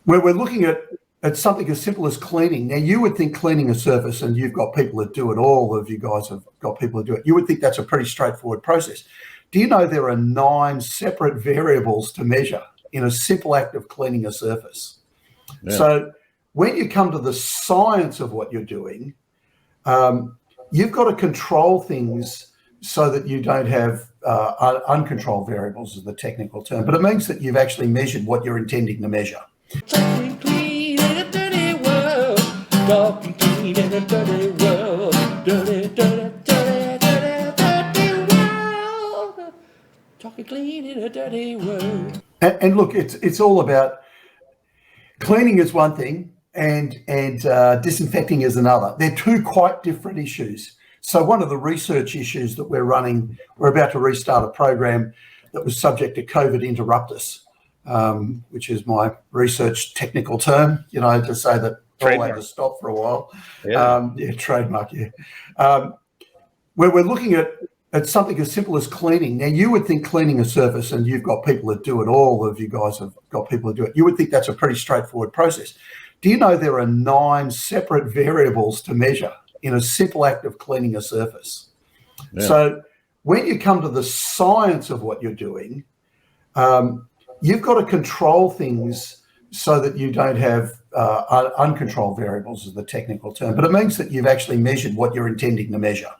where we're looking at something as simple as cleaning. Now, you would think cleaning a surface, and you've got people that do it, all of you guys have got people that do it, you would think that's a pretty straightforward process. Do you know there are 9 separate variables to measure in a simple act of cleaning a surface? Yeah. So when you come to the science of what you're doing, you've got to control things so that you don't have uncontrolled variables is the technical term, but it means that you've actually measured what you're intending to measure. Talking clean in a dirty world. Talking clean in a dirty world. Dirty, dirty, dirty, dirty, dirty world. Talking clean in a dirty world. And look, it's all about cleaning is one thing and disinfecting is another. They're 2 quite different issues. So one of the research issues that we're running, we're about to restart a program that was subject to COVID interruptus, which is my research technical term, to say that all had to stop for a while. Yeah, trademark, yeah. Where we're looking at something as simple as cleaning. Now, you would think cleaning a surface, and you've got people that do it, all of you guys have got people that do it, you would think that's a pretty straightforward process. Do you know there are 9 separate variables to measure in a simple act of cleaning a surface? Yeah. So when you come to the science of what you're doing, you've got to control things so that you don't have uncontrolled variables is the technical term, but it means that you've actually measured what you're intending to measure.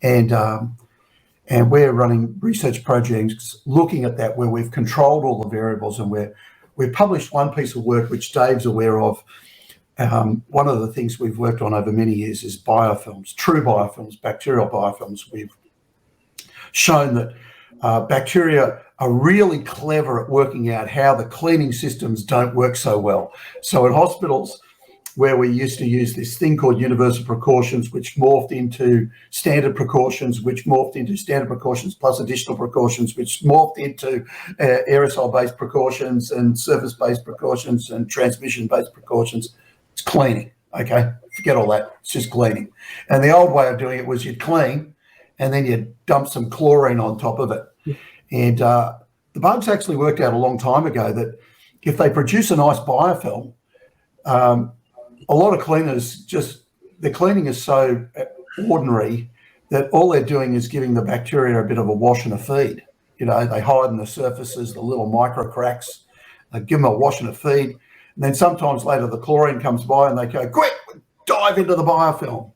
And we're running research projects looking at that, where we've controlled all the variables, and we've published one piece of work which Dave's aware of. One of the things we've worked on over many years is biofilms, true biofilms, bacterial biofilms. We've shown that bacteria are really clever at working out how the cleaning systems don't work so well. So in hospitals, where we used to use this thing called universal precautions, which morphed into standard precautions, which morphed into standard precautions plus additional precautions, which morphed into aerosol-based precautions and surface-based precautions and transmission-based precautions. It's cleaning, okay? Forget all that. It's just cleaning. And the old way of doing it was you'd clean and then you'd dump some chlorine on top of it. And the bugs actually worked out a long time ago that if they produce a nice biofilm, a lot of cleaners the cleaning is so ordinary that all they're doing is giving the bacteria a bit of a wash and a feed. They hide in the surfaces, the little micro cracks. They give them a wash and a feed. And then sometimes later the chlorine comes by and they go, quick, dive into the biofilm.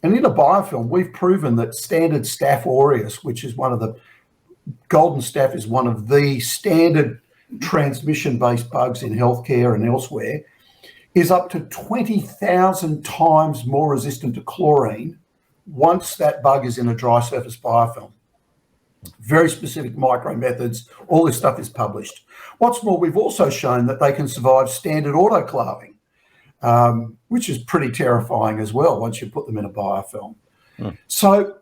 And in a biofilm, we've proven that standard Staph aureus, which is one of the golden staph, is one of the standard transmission-based bugs in healthcare and elsewhere, is up to 20,000 times more resistant to chlorine once that bug is in a dry surface biofilm. Very specific micro methods. All this stuff is published. What's more, we've also shown that they can survive standard autoclaving, which is pretty terrifying as well once you put them in a biofilm. So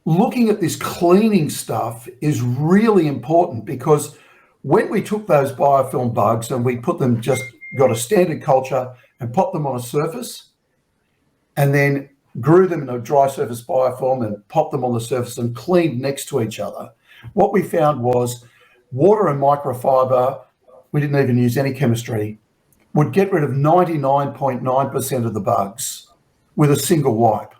looking at this cleaning stuff is really important, because when we took those biofilm bugs and we got a standard culture and popped them on a surface and then grew them in a dry surface biofilm and popped them on the surface and cleaned next to each other, what we found was water and microfiber, we didn't even use any chemistry, would get rid of 99.9% of the bugs with a single wipe.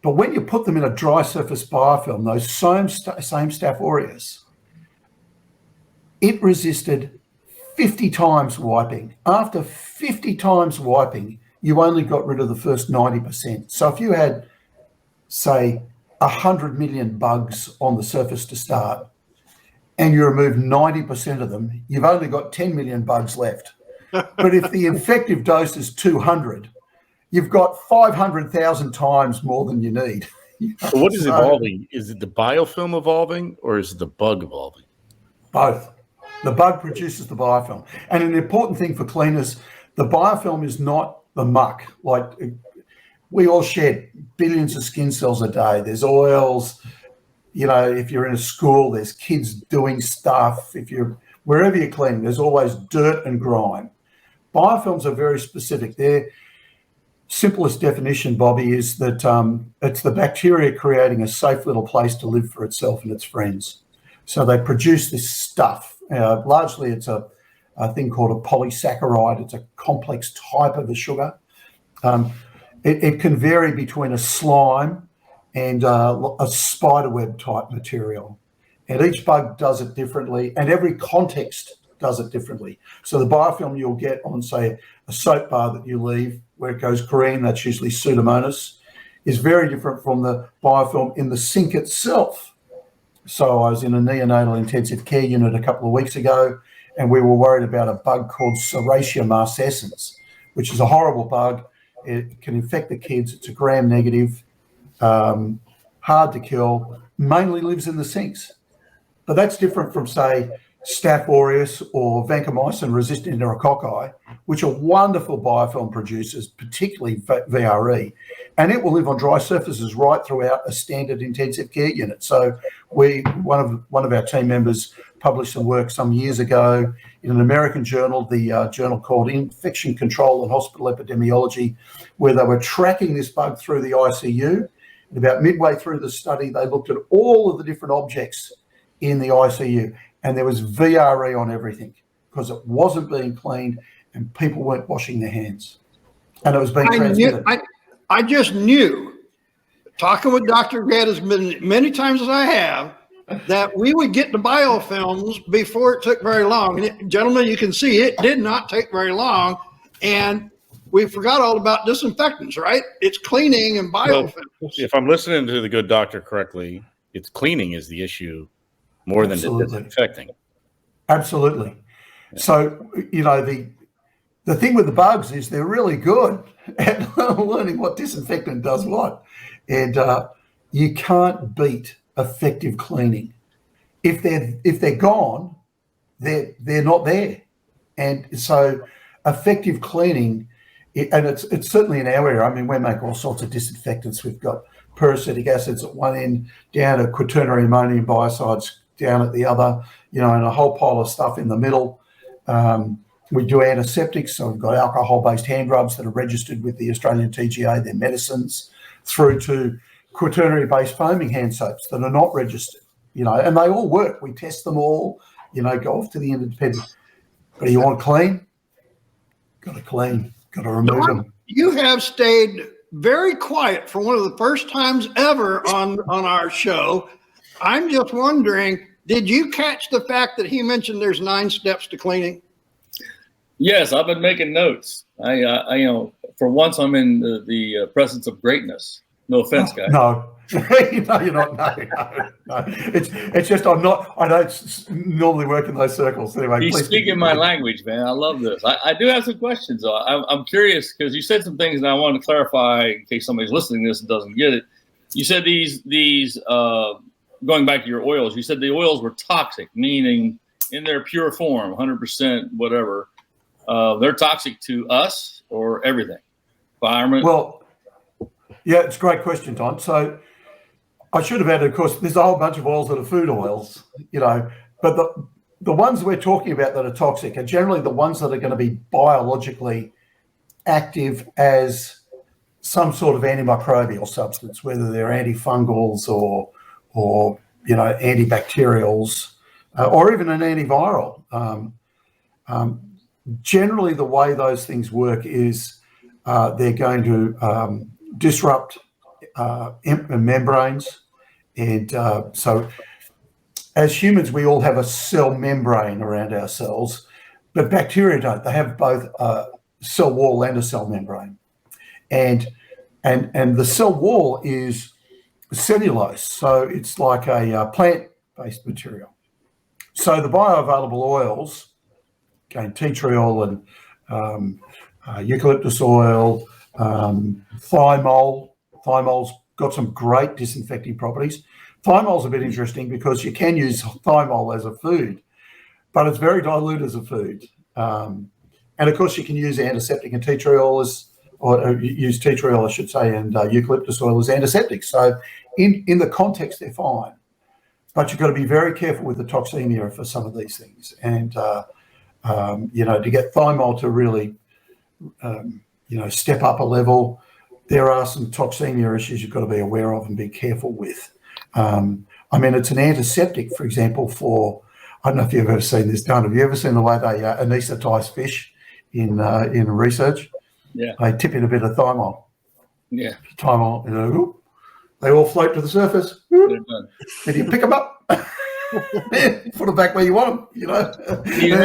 But when you put them in a dry surface biofilm, those same Staph aureus, it resisted 50 times wiping. After 50 times wiping, you only got rid of the first 90%. So if you had, say, 100 million bugs on the surface to start, and you remove 90% of them, you've only got 10 million bugs left. But if the effective dose is 200, you've got 500,000 times more than you need. So what is evolving? Is it the biofilm evolving, or is it the bug evolving? Both. The bug produces the biofilm. And an important thing for cleaners, the biofilm is not the muck. Like, we all shed billions of skin cells a day. There's oils, if you're in a school, there's kids doing stuff. Wherever you're cleaning, there's always dirt and grime. Biofilms are very specific. Their simplest definition, Bobby, is that it's the bacteria creating a safe little place to live for itself and its friends. So they produce this stuff, Largely, it's a thing called a polysaccharide. It's a complex type of a sugar. It can vary between a slime and a spiderweb type material. And each bug does it differently, and every context does it differently. So the biofilm you'll get on, say, a soap bar that you leave where it goes green, that's usually Pseudomonas, is very different from the biofilm in the sink itself. So I was in a neonatal intensive care unit a couple of weeks ago, and we were worried about a bug called Serratia marcescens, which is a horrible bug. It can infect the kids. It's a gram-negative, hard to kill, mainly lives in the sinks. But that's different from, say, Staph aureus or vancomycin-resistant enterococci, which are wonderful biofilm producers, particularly VRE, and it will live on dry surfaces right throughout a standard intensive care unit. So one of our team members published some work some years ago in an American journal, the journal called Infection Control and Hospital Epidemiology, where they were tracking this bug through the ICU. And about midway through the study, they looked at all of the different objects in the ICU, and there was VRE on everything because it wasn't being cleaned and people weren't washing their hands, and it was being transmitted. I just knew, talking with Dr. Grant as many times as I have, that we would get the biofilms before it took very long. And gentlemen, you can see it did not take very long, and we forgot all about disinfectants, right? It's cleaning and biofilms. Well, if I'm listening to the good doctor correctly, it's cleaning is the issue more than disinfecting. Absolutely. Yeah. So, you know, the thing with the bugs is they're really good at learning what disinfectant does what. And you can't beat effective cleaning. If they're gone, they're not there. And so effective cleaning, and it's certainly in our area. I mean, we make all sorts of disinfectants. We've got peracetic acids at one end, down to quaternary ammonium biocides down at the other, you know, and a whole pile of stuff in the middle. We do antiseptics, so we've got alcohol-based hand rubs that are registered with the Australian TGA, they're medicines, through to quaternary-based foaming hand soaps that are not registered, you know, and they all work. We test them all, you know, go off to the independent. But you want to clean? Got to clean, got to remove them. You have stayed very quiet for one of the first times ever on our show. I'm just wondering, did you catch the fact that he mentioned there's 9 steps to cleaning? Yes, I've been making notes. I you know, for once I'm in the presence of greatness. No offense, guys. No, no, you're not. No. It's just I don't normally work in those circles. Anyway, he's speaking my language, man. I love this. I do have some questions, though. I'm curious because you said some things, and I wanted to clarify in case somebody's listening to this and doesn't get it. You said these going back to your oils. You said the oils were toxic, meaning in their pure form, 100%, whatever. They're toxic to us or everything? Environment? Well, yeah, it's a great question, Don. So I should have added, of course, there's a whole bunch of oils that are food oils, you know, but the ones we're talking about that are toxic are generally the ones that are going to be biologically active as some sort of antimicrobial substance, whether they're antifungals or you know, antibacterials or even an antiviral. Generally, the way those things work is they're going to disrupt membranes. And so as humans, we all have a cell membrane around our cells, but bacteria don't. They have both a cell wall and a cell membrane. And the cell wall is cellulose, so it's like a plant-based material. So the bioavailable oils, again, tea tree oil and eucalyptus oil, thymol. Thymol's got some great disinfecting properties. Thymol's a bit interesting because you can use thymol as a food, but it's very dilute as a food. And of course, you can use antiseptic and tea tree oil or use tea tree oil, I should say, and eucalyptus oil as antiseptics. So in the context, they're fine. But you've got to be very careful with the toxemia for some of these things. And you know, to get thymol to really, you know, step up a level, there are some toxemia issues you've got to be aware of and be careful with. I mean, it's an antiseptic, for example, for I don't know if you've ever seen this done. Have you ever seen the way they anaesthetize fish in research? Yeah. They tip in a bit of thymol. Yeah. Thymol, you know, they all float to the surface. They're done. And you pick them up. Put them back where you want them, you know. You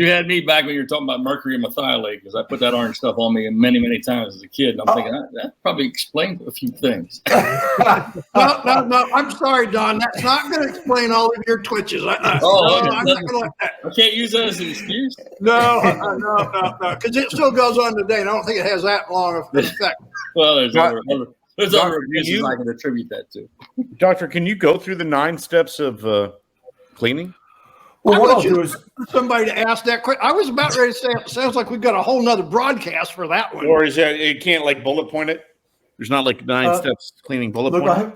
had me back when you were talking about mercury and methylate, because I put that orange stuff on me many, many times as a kid. And I'm thinking, that probably explains a few things. No, I'm sorry, Don. That's not going to explain all of your twitches. I'm not going to let that. I can't use that as an excuse. No, because it still goes on today, and I don't think it has that long of an effect. Well, there's other abuses I can attribute that to. Doctor, can you go through the 9 steps of cleaning? Well, what I'll do is somebody to ask that question. I was about ready to say it sounds like we've got a whole nother broadcast for that one. Or is that it can't like bullet point it? There's not like 9 steps cleaning bullet point.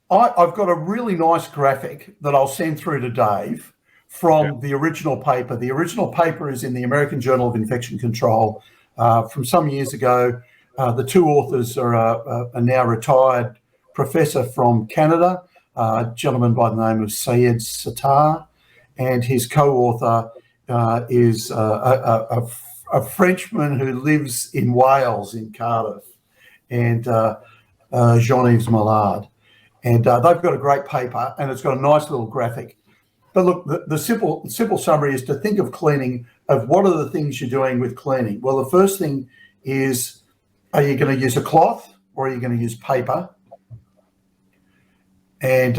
I've got a really nice graphic that I'll send through to Dave from the original paper. The original paper is in the American Journal of Infection Control from some years ago. The 2 authors are a now retired professor from Canada, a gentleman by the name of Syed Sattar, and his co-author is a Frenchman who lives in Wales, in Cardiff, and Jean-Yves Millard. And they've got a great paper, and it's got a nice little graphic. But look, the simple summary is to think of cleaning, of what are the things you're doing with cleaning. Well, the first thing is, are you going to use a cloth or are you going to use paper? And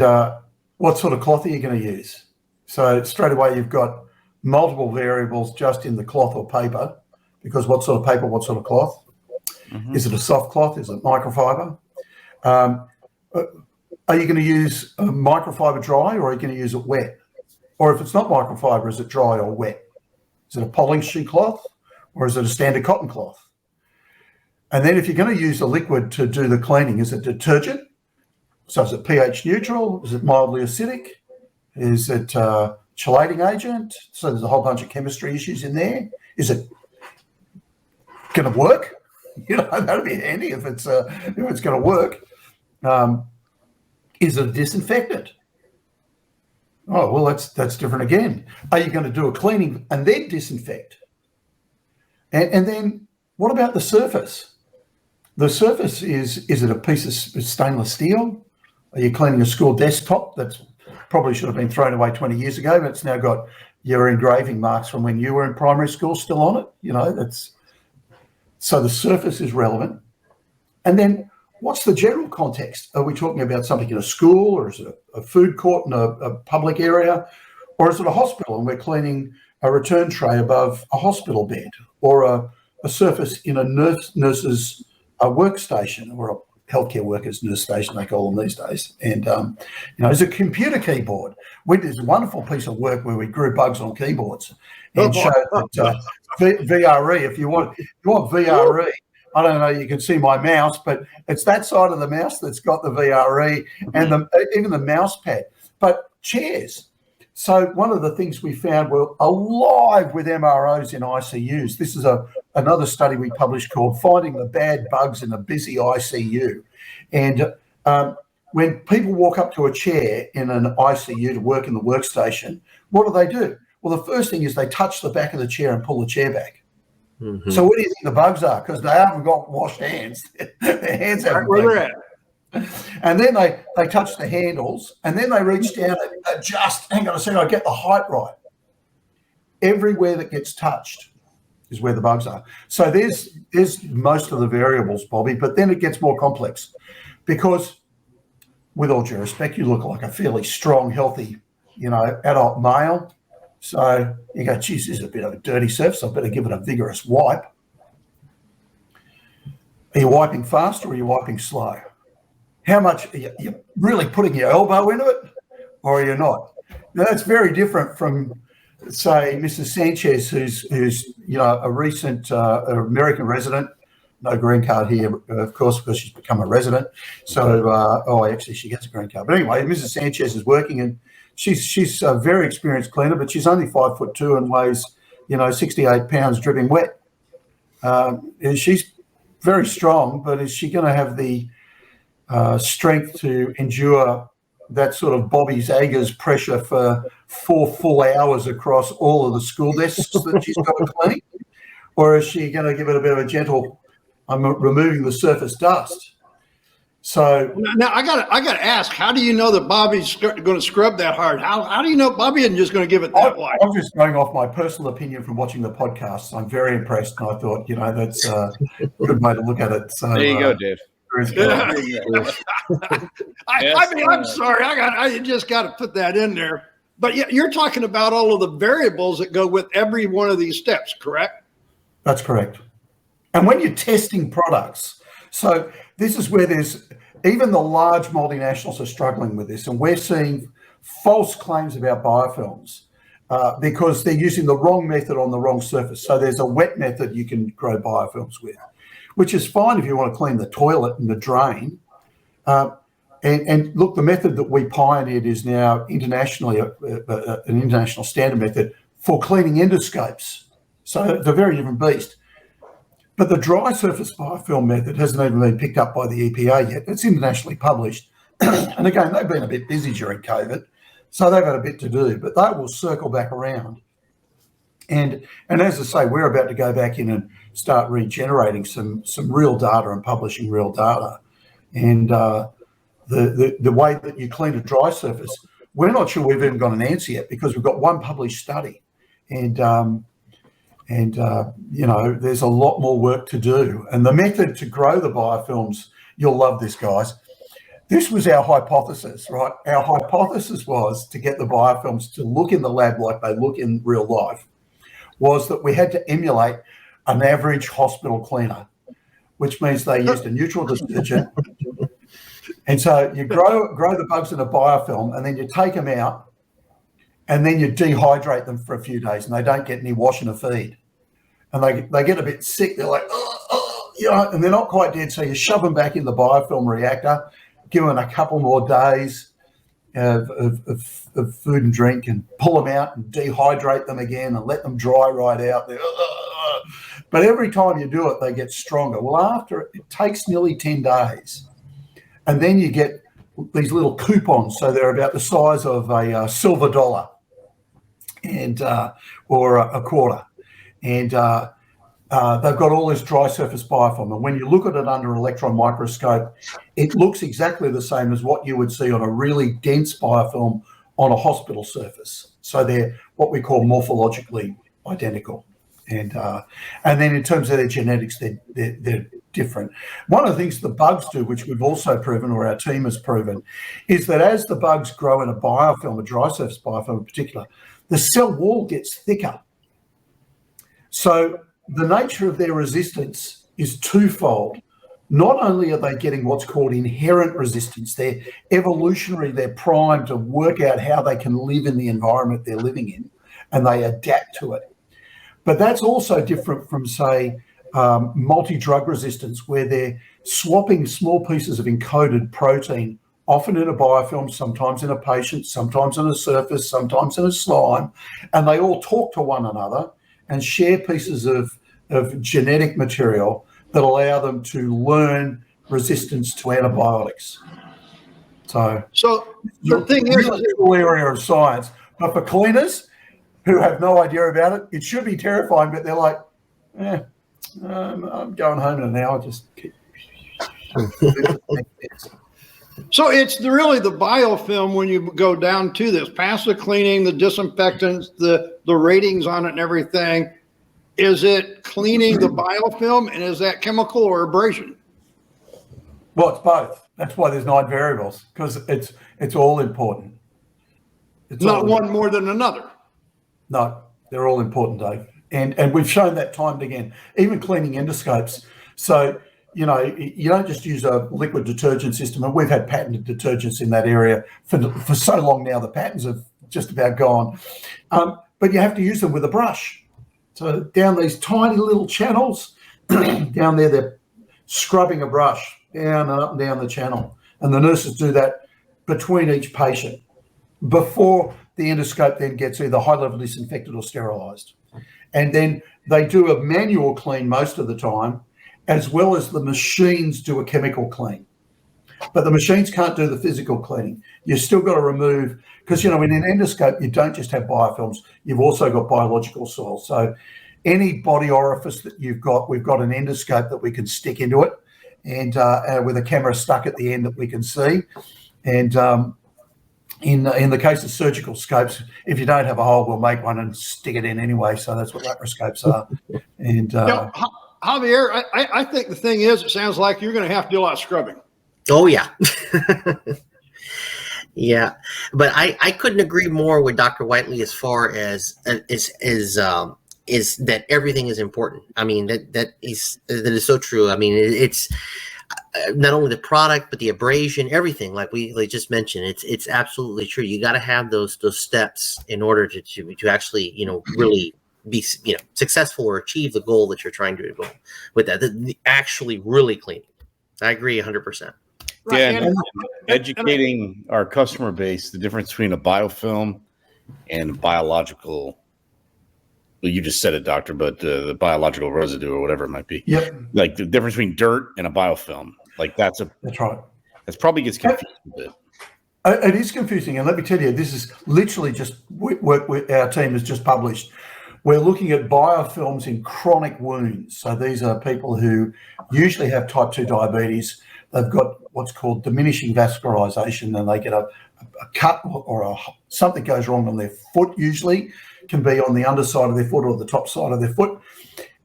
what sort of cloth are you going to use? So straight away you've got multiple variables just in the cloth or paper, because what sort of paper, what sort of cloth? Mm-hmm. Is it a soft cloth? Is it microfiber? Are you going to use a microfiber dry or are you going to use it wet? Or if it's not microfiber, is it dry or wet? Is it a polling sheet cloth or is it a standard cotton cloth? And then if you're going to use a liquid to do the cleaning, is it detergent? So is it pH neutral? Is it mildly acidic? Is it chelating agent? So there's a whole bunch of chemistry issues in there. Is it going to work? You know, that'd be handy if it's going to work. Is it a disinfectant? Oh, well, that's different again. Are you going to do a cleaning and then disinfect? And then what about the surface? The surface is it a piece of stainless steel? Are you cleaning a school desktop that's probably should have been thrown away 20 years ago, but it's now got your engraving marks from when you were in primary school still on it? You know, so the surface is relevant. And then what's the general context? Are we talking about something in a school, or is it a food court in a public area, or is it a hospital and we're cleaning a return tray above a hospital bed, or a surface in a nurse's workstation, or a healthcare worker's nurse station, they call them these days. And, there's a computer keyboard. We did this wonderful piece of work where we grew bugs on keyboards and showed that VRE, if you want VRE, I don't know, you can see my mouse, but it's that side of the mouse that's got the VRE and even the mouse pad. But chairs. So one of the things we found, we're alive with MROs in ICUs. This is another study we published called Finding the Bad Bugs in a Busy ICU. And when people walk up to a chair in an ICU to work in the workstation, what do? Well, the first thing is they touch the back of the chair and pull the chair back. Mm-hmm. So what do you think the bugs are? Because they haven't got washed hands. Their hands haven't been washed. And then they touch the handles, and then they reach down and adjust. Hang on a second, I get the height right. Everywhere that gets touched is where the bugs are. So there's most of the variables, Bobby, but then it gets more complex because, with all due respect, you look like a fairly strong, healthy, adult male. So you go, geez, this is a bit of a dirty surface. I better give it a vigorous wipe. Are you wiping fast or are you wiping slow? How much are you really putting your elbow into it, or are you not? Now, that's very different from, say, Mrs. Sanchez, who's a recent American resident. No green card here, of course, because she's become a resident. So, actually, she gets a green card. But anyway, Mrs. Sanchez is working, and she's a very experienced cleaner, but she's only 5'2" and weighs, 68 pounds dripping wet. And she's very strong, but is she going to have the strength to endure that sort of Bobby Zagers pressure for 4 full hours across all of the school desks that she's got to clean? Or is she going to give it a bit of a gentle, I'm removing the surface dust? So now I got to ask, how do you know that Bobby's going to scrub that hard? How do you know Bobby isn't just going to give it that wide? I'm just going off my personal opinion from watching the podcast. I'm very impressed, and I thought, that's a good way to look at it. So There you go, Dave. I'm sorry. I just got to put that in there. But you're talking about all of the variables that go with every one of these steps, correct? That's correct. And when you're testing products, so this is where even the large multinationals are struggling with this, and we're seeing false claims about biofilms because they're using the wrong method on the wrong surface. So there's a wet method you can grow biofilms with, which is fine if you want to clean the toilet and the drain. And look, the method that we pioneered is now internationally an international standard method for cleaning endoscopes. So it's a very different beast. But the dry surface biofilm method hasn't even been picked up by the EPA yet. It's internationally published. And again, they've been a bit busy during COVID, so they've had a bit to do, but they will circle back around. And as I say, we're about to go back in and start regenerating some real data and publishing real data. And the way that you clean a dry surface, we're not sure we've even got an answer yet because we've got one published study. And there's a lot more work to do. And the method to grow the biofilms, you'll love this, guys. This was our hypothesis, right? Our hypothesis was to get the biofilms to look in the lab like they look in real life, was that we had to emulate an average hospital cleaner, which means they used a neutral detergent. And so you grow the bugs in a biofilm, and then you take them out, and then you dehydrate them for a few days, and they don't get any washing or feed. And they get a bit sick. They're like, and they're not quite dead. So you shove them back in the biofilm reactor, give them a couple more days of food and drink, and pull them out and dehydrate them again and let them dry right out. But every time you do it, they get stronger. Well, it takes nearly 10 days. And then you get these little coupons. So they're about the size of a silver dollar and or a quarter. And they've got all this dry surface biofilm. And when you look at it under an electron microscope, it looks exactly the same as what you would see on a really dense biofilm on a hospital surface. So they're what we call morphologically identical. And then in terms of their genetics, they're different. One of the things the bugs do, which we've also proven, or our team has proven, is that as the bugs grow in a biofilm, a dry surface biofilm in particular, the cell wall gets thicker. So the nature of their resistance is twofold. Not only are they getting what's called inherent resistance, they're evolutionary, they're primed to work out how they can live in the environment they're living in, and they adapt to it. But that's also different from, say, multi-drug resistance, where they're swapping small pieces of encoded protein, often in a biofilm, sometimes in a patient, sometimes in a surface, sometimes in a slime, and they all talk to one another and share pieces of genetic material that allow them to learn resistance to antibiotics. So the thing is, a cool area of science, but for cleaners who have no idea about it, it should be terrifying, but they're like, I'm going home in an hour, just keep. So it's really the biofilm when you go down to this, past the cleaning, the disinfectants, the ratings on it and everything. Is it cleaning the biofilm, and is that chemical or abrasion? Well, it's both. That's why there's 9 variables, because it's all important. It's not one more than another. No, they're all important, Dave. And we've shown that time and again, even cleaning endoscopes. So, you don't just use a liquid detergent system, and we've had patented detergents in that area for so long now, the patents have just about gone. But you have to use them with a brush. So down these tiny little channels, down there, they're scrubbing a brush down and up and down the channel. And the nurses do that between each patient before the endoscope then gets either high-level disinfected or sterilised. And then they do a manual clean most of the time, as well as the machines do a chemical clean. but the machines can't do the physical cleaning. You've still got to remove, because, in an endoscope, you don't just have biofilms, you've also got biological soil. So any body orifice that you've got, we've got an endoscope that we can stick into it, and with a camera stuck at the end that we can see. And in the case of surgical scopes, if you don't have a hole, we'll make one and stick it in anyway. So that's what laparoscopes are. And Javier, I think the thing is, it sounds like you're going to have to do a lot of scrubbing. Oh yeah. Yeah, but I couldn't agree more with Dr. Whiteley as far as is that everything is important. I mean, that is so true. I mean, it's not only the product, but the abrasion, everything, like we just mentioned. It's absolutely true. You got to have those steps in order to actually, really be, successful or achieve the goal that you're trying to go with that. The actually really clean. I agree 100%. Right. Yeah, and educating our customer base the difference between a biofilm and biological. Well, you just said it, doctor, but the biological residue or whatever it might be. Yep. Like the difference between dirt and a biofilm. Like that's right. That's probably gets confused a bit. It is confusing, and let me tell you, this is literally just work our team has just published. We're looking at biofilms in chronic wounds. So these are people who usually have type 2 diabetes. They've got what's called diminishing vascularization, and they get a cut or something goes wrong on their foot. Usually, can be on the underside of their foot or the top side of their foot,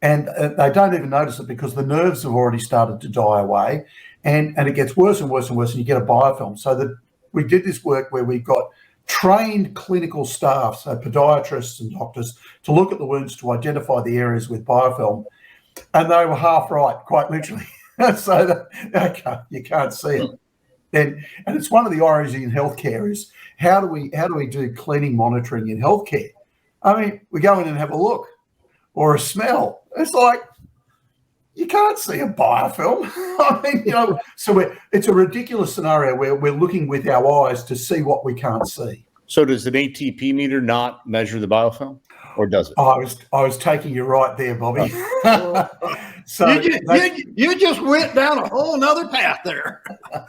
and they don't even notice it because the nerves have already started to die away, and it gets worse and worse and worse, and you get a biofilm. So that we did this work where we got trained clinical staff, so podiatrists and doctors, to look at the wounds to identify the areas with biofilm, and they were half right, quite literally. So you can't see it, and it's one of the ironies in healthcare is how do we do cleaning monitoring in healthcare? I mean, we go in and have a look or a smell. It's like you can't see a biofilm. I mean, so it's a ridiculous scenario where we're looking with our eyes to see what we can't see. So does an ATP meter not measure the biofilm, or does it? I was taking you right there, Bobby. So you just went down a whole nother path there.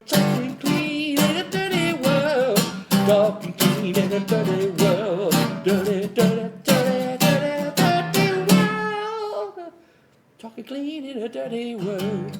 Talking clean in a dirty world. Talking clean in a dirty world. Dirty, dirty, dirty, dirty, dirty world. Talking clean in a dirty world.